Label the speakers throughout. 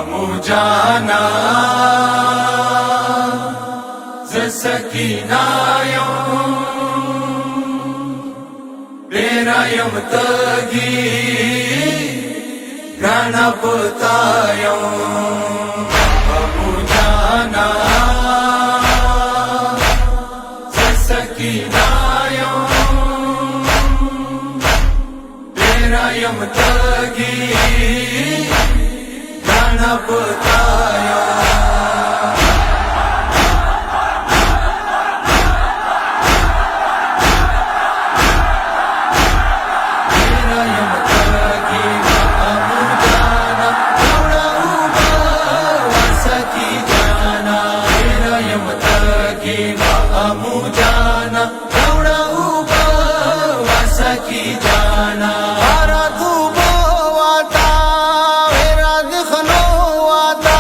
Speaker 1: अमू जाना सकीनायों बेरायम तगी गाना पुतायों अमू जाना सकीनायों बेरायम तगी गाना पुतायों अमू जाना दौड़ा की जाना
Speaker 2: हरा तू बोवाता मेरा दिखनो आता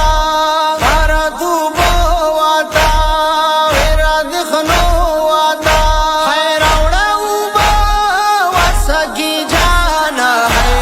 Speaker 2: हरा तू बोवाता मेरा दिखनो आता है रौड़ा की जाना है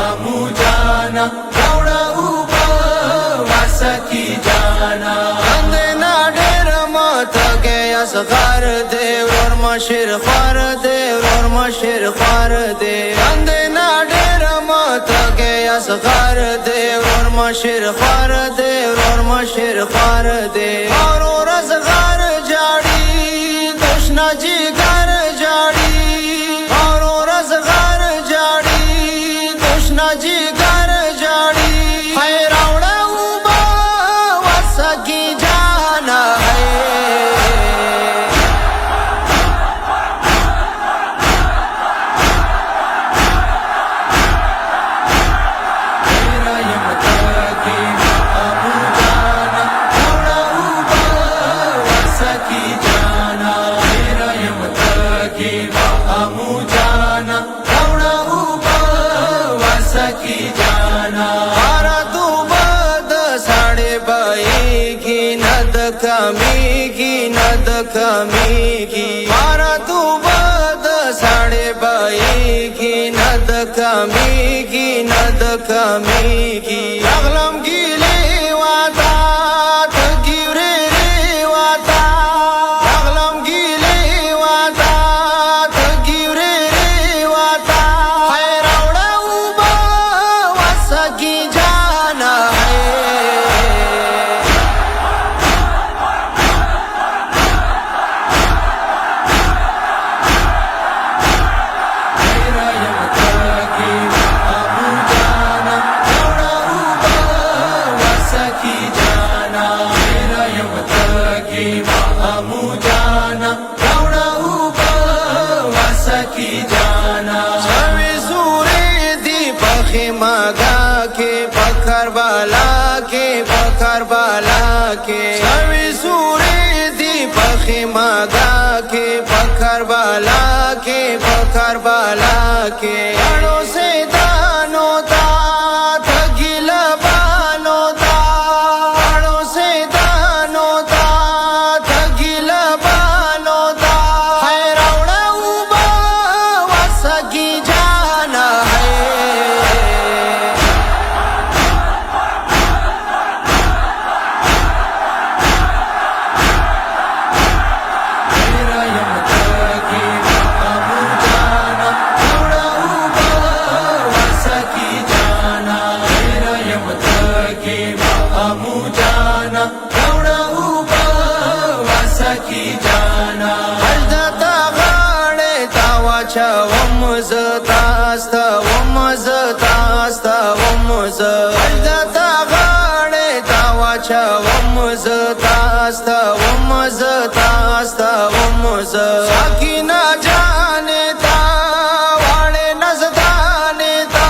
Speaker 1: अमू जाना दौड़ा की जाना
Speaker 2: अंदेना डेर मत गया सखार देव और मशिर खार देव और मशिर खार देव अंदेना डेर मत गया सखार देव और मशिर खार देव और मशिर खार देव और रसगार जाड़ी दुश्ना जी घर जाड़ी और रसगार जाड़ी दुश्ना जी घर जाड़ी है रावड़ा की जाना है
Speaker 1: अमू जाना दौड़ा की जाना
Speaker 2: हरा तू बद साढ़े बाई की नद कमी की नद कमी की हरा तू बद साढ़े बाई की नद कमी की नद कमी की अगलम की ले वाता थकी रे वाता अगलम की ले वाता थकी रे वाता है रौड़ा की जाना है
Speaker 1: अमू जाना दौड़ा की जाना
Speaker 2: छवि सूरे दीपक मगा के पखर बाला के पखर बाला के छवि सूरे दीपक मगा के पखर बाला के पखर बाला के अड़ो से दानो ता थगिल बानो ता अड़ो से दानो ता थगिल बानो ता है रौड़ा की जाना है
Speaker 1: अमू जाना दौड़ा की जाना अमू जाना दौड़ा की जाना
Speaker 2: हजता गाड़े तावा वमज तास्त वमज तास्त वमज हजता गाड़े तावा वमज तास्त वमज तास्त वमज साकिना जाने ता वाले नजदाने ता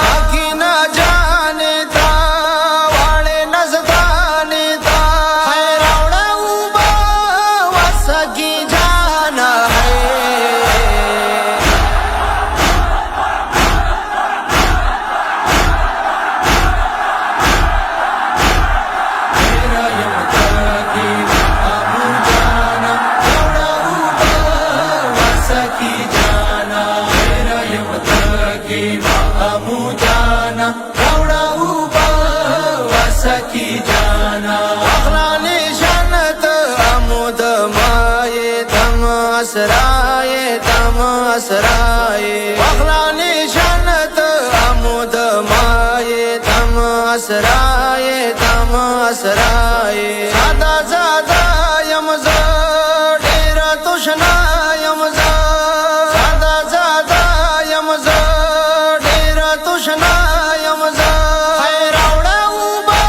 Speaker 2: साकिना जाने ता वाले नजदाने ता है रौड़ा की जाना है साये वखला निशानत आमुद माये तम असराये तम असराये सादा सादा यमजा डेरा तुशना यमजा सादा सादा यमजा डेरा तुशना यमजा है रावड़ा उबा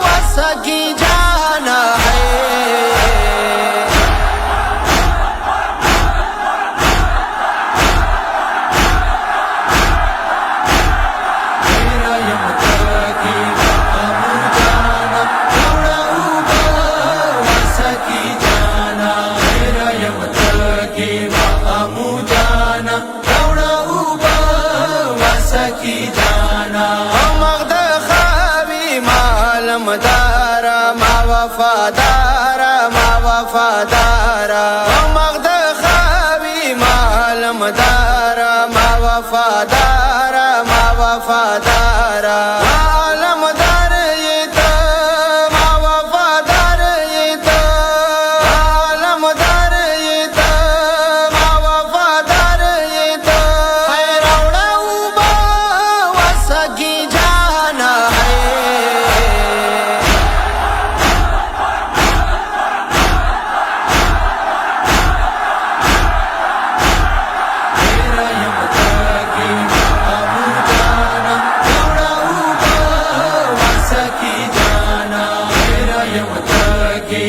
Speaker 2: वसकी जाना है
Speaker 1: मेरा यम तकी आमू जाना थोड़ा ऊपर वसकी जाना मेरा यम तकी आमू जाना थोड़ा ऊपर वसकी जाना
Speaker 2: मगद खावी मालम दारा मा वफादारा मा वफादारा मगद खावी मालम दारा मा वफादारा मा वफादारा आलम दार ये तो मा वफादार ये तो आलम दार ये तो मा वफादार ये तो है रावड़ा उबा वसकी जाना है
Speaker 1: मेरा यम तकी आमू जाना थोड़ा ऊपर वसकी जाना मेरा यम तकी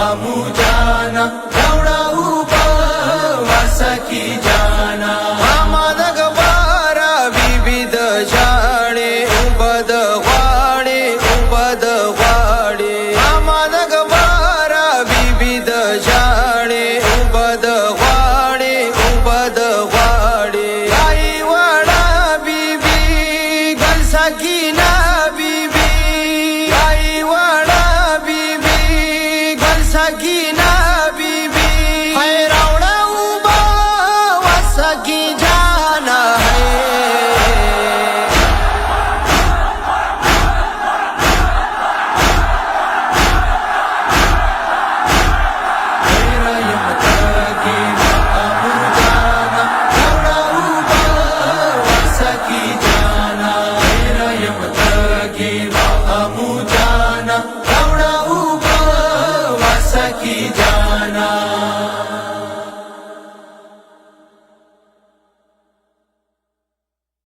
Speaker 1: आमू जाना थोड़ा ऊपर वसकी जाना
Speaker 2: मामदग बारा विविध जाणे उबद वाणे उबद वाणे मामदग बारा विविध जाणे उबद वाणे उबद वाणे आई वाडा बीबी गल सकीना बीबी आई वाडा बीबी गल सकीना बीबी है रावड़ा उबा वसकी जाना है
Speaker 1: मेरा यम तकी आमू जाना थोड़ा ऊपर वसकी जाना मेरा यम तकी आमू जाना थोड़ा ऊपर वसकी जाना